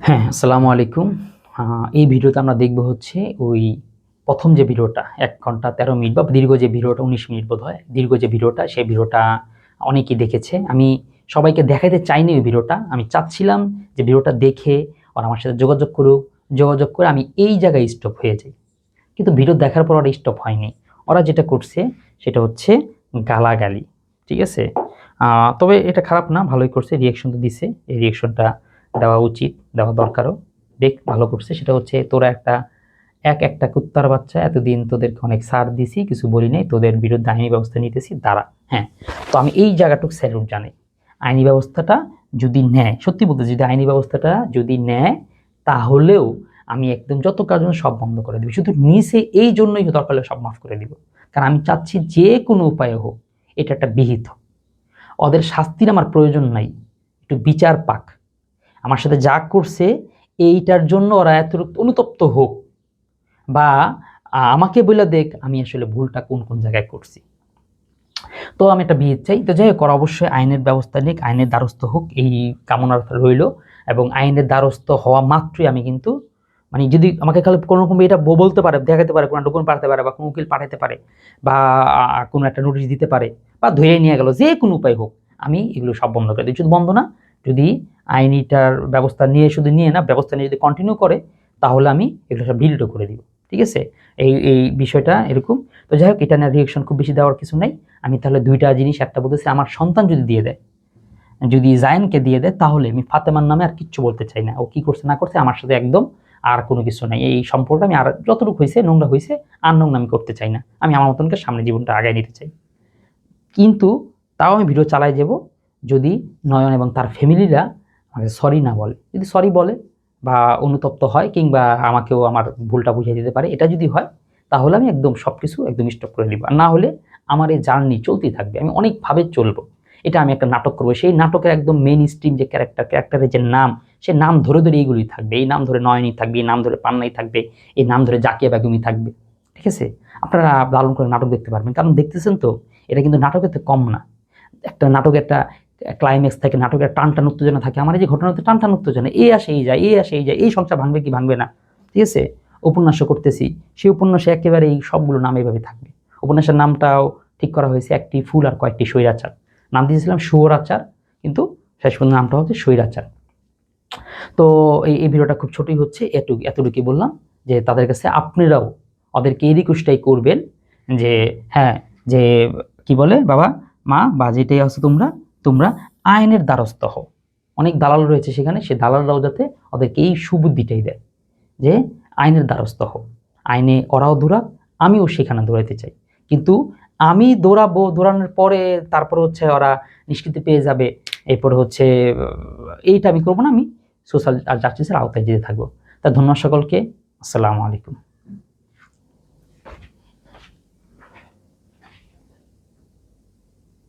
হ্যাঁ, আসসালামু আলাইকুম। এই ভিডিওতে আমরা দেখব হচ্ছে ওই ১ম যে ভিডিওটা ১ ঘন্টা ১৩ মিনিট বা দীর্ঘ যে ভিডিওটা ১৯ মিনিট বোধহয়। দীর্ঘ যে ভিডিওটা সেই ভিডিওটা অনেকেই দেখেছে। আমি সবাইকে দেখাইতে চাইনি ওই ভিডিওটা। আমি চাচ্ছিলাম যে ভিডিওটা দেখে ওরা আমার সাথে যোগাযোগ করুক। যোগাযোগ করে আমি এই জায়গায় স্টপ হয়ে যাই। কিন্তু ভিডিও দেখার পর ওরা স্টপ হয়নি। ওরা যেটা করছে সেটা হচ্ছে গালাগালি। ঠিক আছে? তবে এটা খারাপ না, ভালোই করছে। রিঅ্যাকশন তো দিছে। এই রিঅ্যাকশনটা দেওয়া উচিত, দেওয়া দরকারও। দেখ ভালো করছে। সেটা হচ্ছে তোরা একটা কুত্তার বাচ্চা, এতদিন তোদেরকে অনেক ছাড় দিছি, কিছু বলি নাই, তোদের বিরুদ্ধে আইনি ব্যবস্থা নিতেছি, দাঁড়া। হ্যাঁ, তো আমি এই জায়গাটুকু স্যালুট জানাই। আইনি ব্যবস্থাটা যদি নেয়, সত্যি বলতে যদি আইনি ব্যবস্থাটা যদি নেয়, তাহলেও আমি একদম যত কাজ সব বন্ধ করে দিব। শুধু নিচে এই জন্যই দরকার হলে সব মাফ করে দিব। কারণ আমি চাচ্ছি যে কোনো উপায়ে হোক এটা একটা বিহিত। ওদের শাস্তির আমার প্রয়োজন নাই, একটু বিচার পাক। আমার সাথে যা করছে এইটার জন্য ওরা এত অনুতপ্ত হোক, বা আমাকে বলে দেখ আমি আসলে ভুলটা কোন কোন জায়গায় করছি। তো আমি একটা বিহিত চাই। তো যাই হোক, ওরা অবশ্যই আইনের ব্যবস্থা নিক, আইনের দ্বারস্থ হোক, এই কামনা রইল। এবং আইনের দ্বারস্থ হওয়া মাত্রই আমি কিন্তু মানে যদি আমাকে খালি কোনো রকম এটা বলতে পারে, দেখাতে পারে, কোনো ডকুমেন্ট পাঠাতে পারে, বা কোনো উকিল পাঠাতে পারে, বা কোনো একটা নোটিশ দিতে পারে, বা ধরে নিয়ে গেল, যে কোনো উপায় হোক, আমি এগুলো সব বন্ধ করে দিই। শুধু বন্ধ না, যদি আইনিটার ব্যবস্থা নিয়ে শুধু নিয়ে না, ব্যবস্থা নিয়ে যদি কন্টিনিউ করে, তাহলে আমি এগুলো সব ডিলিটও করে দিব। ঠিক আছে? এই বিষয়টা এরকম। তো যাই হোক, এটা নিয়ে রিঅ্যাকশন খুব বেশি দেওয়ার কিছু নাই। আমি তাহলে দুইটা জিনিস, একটা বলতেছি আমার সন্তান যদি দিয়ে দেয়, যদি জায়ানকে দিয়ে দেয়, তাহলে আমি ফাতেমার নামে আর কিচ্ছু বলতে চাই না। ও কি করছে না করছে আমার সাথে একদম আর কোনো কিছু নাই। এই সম্পর্কটা আমি আর যতটুকু হয়েছে, নোংরা হয়েছে, আর নোংরা আমি করতে চাই না। আমি আমার মতনকে সামনে জীবনটা আগায় নিতে চাই। কিন্তু তাও আমি ভিডিও চালাই যাব যদি নয়ন এবং তার ফ্যামিলিরা আমাকে সরি না বলে। যদি সরি বলে বা অনুতপ্ত হয়, কিংবা আমাকেও আমার ভুলটা বুঝিয়ে দিতে পারে, এটা যদি হয়, তাহলে আমি একদম সব কিছু একদম স্টপ করে দিব। আর না হলে আমার এই জার্নি চলতেই থাকবে, আমি অনেকভাবে চলবো। এটা আমি একটা নাটক করবো, সেই নাটকের একদম মেইন স্ট্রিম যে ক্যারেক্টারের যে নাম, সে নাম ধরে ধরে এইগুলোই থাকবে। এই নাম ধরে নয়নই থাকবে, এই নাম ধরে পান্নাই থাকবে, এই নাম ধরে জাকিয়া বেগমই থাকবে। ঠিক আছে? আপনারা লালন করে নাটক দেখতে পারবেন, কারণ দেখতেছেন তো, এটা কিন্তু নাটকের থেকে কম না। একটা নাটকে একটা ক্লাইম্যাক্স থাকে, নাটকের টান টান উত্তেজনা থাকে। আমার এই যে ঘটনাতে টান টান উত্তেজনা, এই আসে এই যায়, এই আসে এই যায়, এই সংসার ভাঙবে কি ভাঙবে না। ঠিক আছে? উপন্যাসও করতেছি, সেই উপন্যাসে একেবারে এই সবগুলো নাম এইভাবে থাকবে। উপন্যাসের নামটাও ঠিক করা হয়েছে, একটি ফুল আর কয়েকটি স্বৈরাচার। নাম দিয়েছিলাম শুয়োরাচার, কিন্তু শেষ পর্যন্ত নামটা হচ্ছে স্বৈরাচার। তো এই ভিডিওটা খুব ছোটই হচ্ছে, এতটুকুই বললাম যে তাদের কাছে আপনারাও ওদেরকে এই রিকোয়েস্টটাই করবেন যে হ্যাঁ, যে কি বলে বাবা মা বা যেটাই আছে, তোমরা তোমরা আইনের দ্বারস্থ হও। অনেক দালাল রয়েছে সেখানে, সে দালালরাও যাতে ওদেরকে এই সুবুদ্ধিটাই দেয় যে আইনের দ্বারস্থ হও। আইনে ওরাও দৌড়াক, আমিও সেখানে দৌড়াইতে চাই। কিন্তু আমি দৌড়াবো, দৌড়ানোর পরে তারপর হচ্ছে ওরা নিষ্কৃতি পেয়ে যাবে, এরপরে হচ্ছে এইটা আমি করবো না। আমি সোশ্যাল জাস্টিসের আওতায় যেতে থাকবো। তা ধন্যবাদ সকলকে। আসসালামু আলাইকুম।